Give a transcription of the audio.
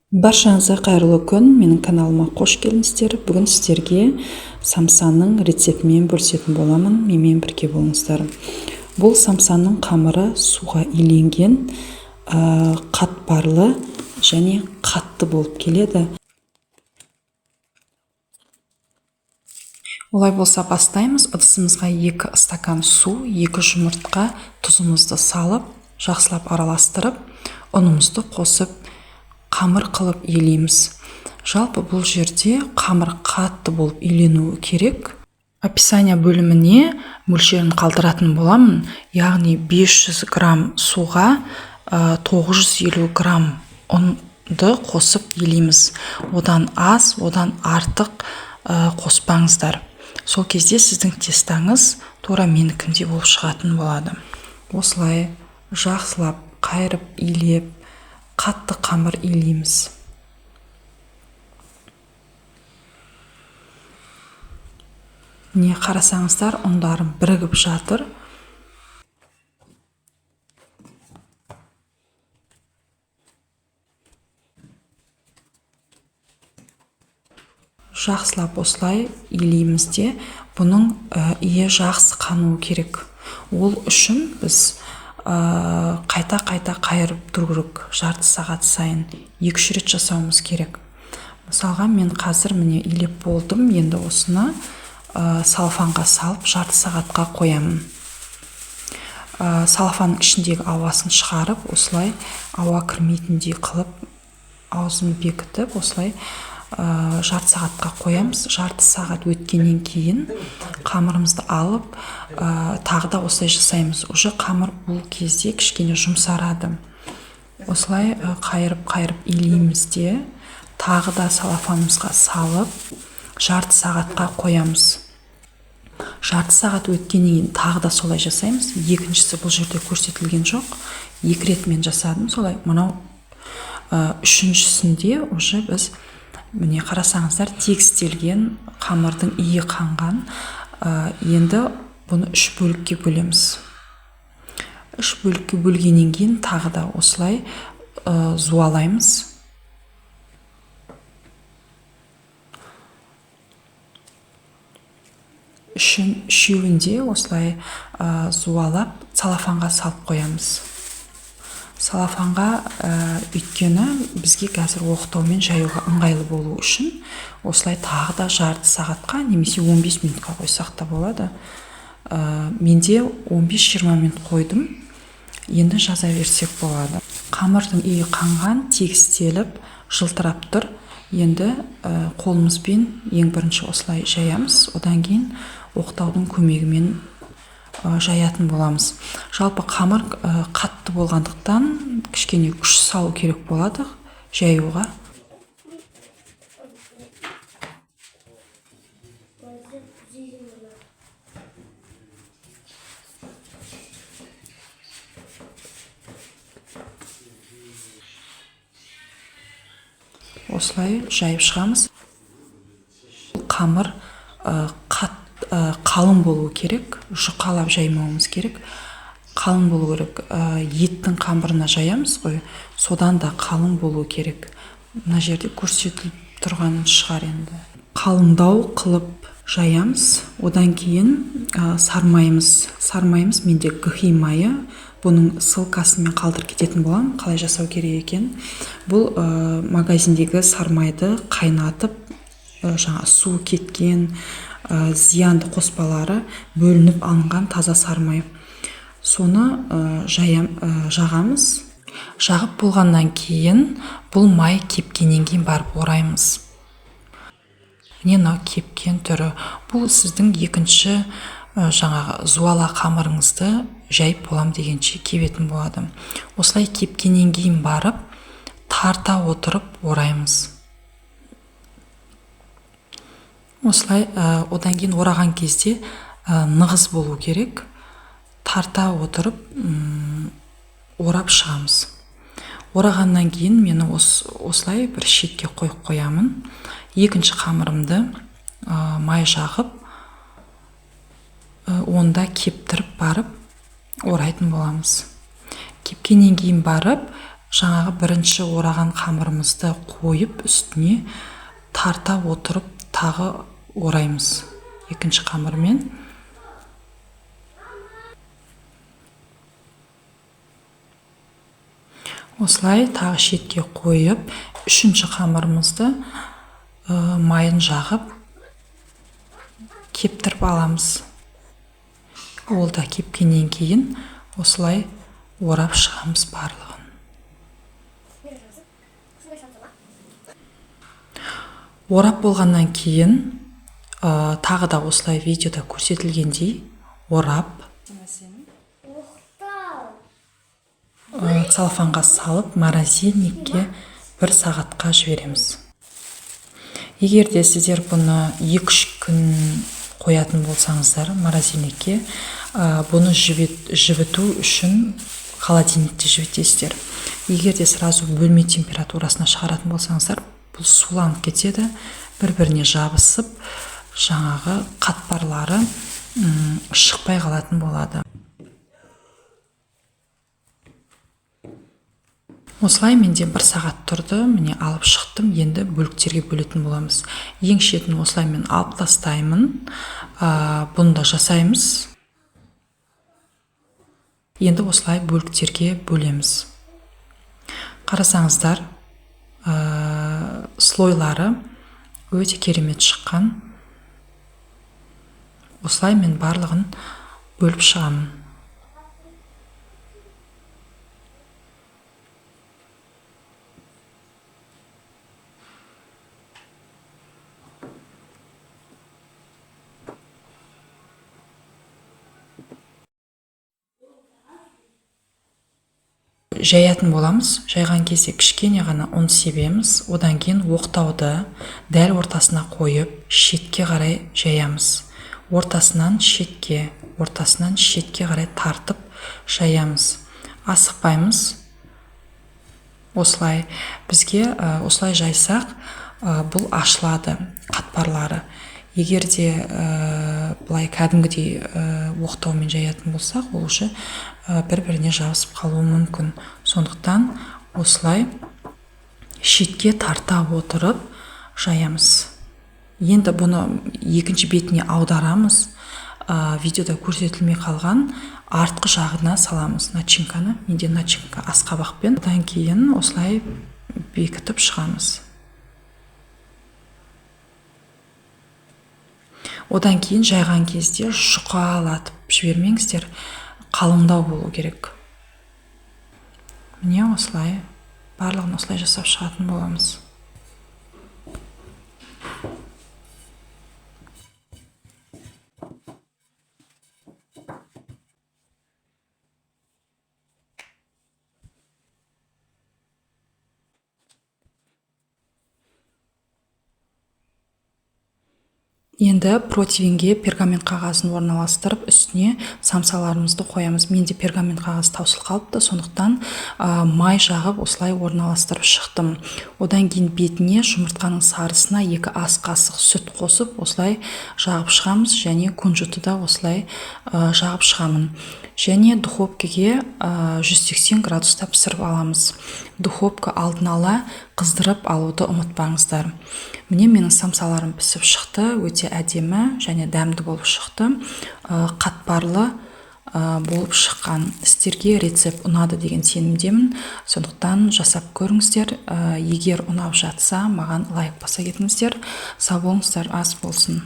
Баршаңызға қайырлы күн, менің каналыма қош келдіңіздер. Бүгін сіздерге самсаның рецептімен бөлісетін боламын. Менімен бірге болыңыздар. Бұл самсаның қамыры суға иленген, қатпарлы және қатты болып келеді. Олай болса бастаймыз. Ыдысымызға 2 стакан су, 2 жұмыртқа, тұзымызды салып, жақсылап араластырып, ұнымызды қосып, қамыр қылып илейміз. Жалпы бұл жерде қамыр қатты болып иленуі керек. Описание бөліміне мөлшерін қалдыратын боламын. Яғни 500 грамм суға 950 грамм ұнды қосып илейміз. Одан аз, одан артық қоспаңыздар. Сол кезде сіздің тестаңыз тура менікіндей болып шығатын болады. Осылай жақсылап қайырып илеп, қатты қамыр илейміз. Не қарасаңыздар, ұндарым бірігіп жатыр. Жақсылап осылай илейміз де, бұның ие жақсы қануы керек. Ол үшін біз қайта-қайта қайырып тұру керек. Жарты сағат сайын 2-3 рет жасауымыз керек. Мысалға мен қазір міне илеп болдым. Енді осыны салфанға салып жарты сағатқа қоямын. Салфанның ішіндегі ауасын шығарып, осылай ауа кірмейтіндей қылып, аузын бекітіп, осылай жарты сағатқа қоямыз. Жарты сағат өткеннен кейін қамырымызды алып, тағы да осылай жасаймыз. Уже қамыр бұл кезде кішкене жұмсарады. Осылай қайырып илейміз де, тағы да салфанымызға салып, жарты сағатқа қоямыз. Жарты сағат өткеннен кейін тағы да солай жасаймыз. Екіншісі бұл жерде көрсетілген жоқ. 2 рет мен жасадым солай. Мынау үшіншісінде уже біз міне қарасаңыздар, тегістелген, қамырдың иі қанған. Енді бұны 3 бөлікке бөлеміз. 3 бөлікке бөлгеннен кейін тағы да осылай зуалаймыз. Үшеуінде осылай зуалап, салафанға салып қоямыз. Салафанға өйткені бізге қазір оқтаумен жаюға ыңғайлы болу үшін осылай тағы да жарты сағатқа немесе 15 минутқа қойсақ та болады. Менде 15-20 минут қойдым. Енді жаза берсек болады. Қамырдың иі қанған, тегістеліп, жылтырап тұр. Енді қолымызбен ең бірінші осылай жаямыз. Одан кейін оқтаудың көмегімен жаятын боламыз. Жалпы қамыр қатты болғандықтан кішкене күш салу керек болады жаюға. Осылай жайып шығамыз. Қамыр қалың болу керек, жұқалап жаймауымыз керек. Қалың болу керек. Еттің қамырына жаямыз ғой, содан да қалың болу керек. Мына жерде көрсетіліп тұрған шығар енді. Қалыңдау қылып жаямыз. Одан кейін сармаймыз. Менде гхи майы. Бұның ссылкасын мен қалдырып кететін боламын, қалай жасау керек екен. Бұл магазиндегі сармайды қайнатып, су кеткен, зиянды қоспалары бөлініп алынған таза сармай. Соны жағамыз. Жағып болғаннан кейін бұл май кепкеннен кейін барып ораймыз. Мынау кепкен түрі. Бұл сіздің екінші зуала қамырыңызды жайып болам дегенше кебетін болады. Осылай кепкеннен кейін барып, тарта отырып ораймыз. Осылай одан кейін ораған кезде нығыз болу керек. Тарта отырып орап шығамыз. Орағаннан кейін мені осылай бір шетке қойып қоямын. Екінші қамырымды май жағып, онда кептіріп барып орайтын боламыз. Кепкеннен кейін барып жаңағы бірінші ораған қамырымызды қойып үстіне тарта отырып тағы ораймыз екінші қамырмен. Осылай тағы шетке қойып, үшінші қамырымызды майын жағып кептіріп аламыз. Ол да кепкеннен кейін осылай орап шығамыз барлығын. Орап болғаннан кейін тағы да осылай видеода көрсетілгендей орап целлофанға салып морозильникке 1 сағатқа жібереміз. Егер де сіздер бұны 2-3 күн қоятын болсаңыздар морозильникке, бұны жібіту үшін холодильникте жібітесіздер. Егер де сразу бөлме температурасына шығаратын болсаңыздар, бұл суланып кетеді, бір-біріне жабысып, жаңағы қатпарлары шықпай қалатын болады. Осылай менде 1 сағат тұрды, міне алып шықтым, енді бөліктерге бөлетін боламыз. Ең шетін осылай мен алып тастаймын, бұны да жасаймыз. Енді осылай бөліктерге бөлеміз. Қарасаңыздар, слойлары өте керемет шыққан. Осылай мен барлығын бөліп шығамын. Жаятын боламыз. Жайған кезде кішкене ғана ұн себеміз. Одан кейін оқтауды дәл ортасына қойып, шетке қарай жаямыз. Ортасынан шетке қарай тартып жаямыз. Асықпаймыз. Осылай бізге осылай жайсақ, бұл ашылады қатпарлары. Егер де бұлай кәдімгідей оқтаумен жаятын болсақ, ол уже бір-біріне жабысып қалуы мүмкін. Сондықтан осылай шетке тарта отырып жаямыз. Енді бұны екінші бетіне аударамыз. Видеода көрсетілмей қалған артқы жағына саламыз начинканы. Менде начинка асқабақпен. Одан кейін осылай бекітіп шығамыз. Одан кейін жайған кезде жұқалатып жібермеңіздер, қалыңдау болу керек. Міне осылай, барлығын осылай жасап шығатын боламыз. Енді противенге пергамент қағазын орналастырып, үстіне самсаларымызды қоямыз. Менде пергамент қағаз таусыл қалыпты, сондықтан май жағып осылай орналастырып шықтым. Одан кейін бетіне жұмыртқаның сарысына 2 ас қасық сүт қосып, осылай жағып шығамыз, және кунжутты да осылай жағып шығамын. Және духовкаге 180 градуста пісіріп аламыз. Духовка алдын ала қыздырып алуды ұмытпаңыздар. Міне менің самсаларым пісіп шықты, өте әдемі және дәмді болып шықты, қатпарлы болып шыққан. Сіздерге рецепт ұнады деген сенімдемін. Сондықтан жасап көріңіздер. Егер ұнап жатса, маған лайк баса кетіңіздер. Сау болыңыздар, ас болсын.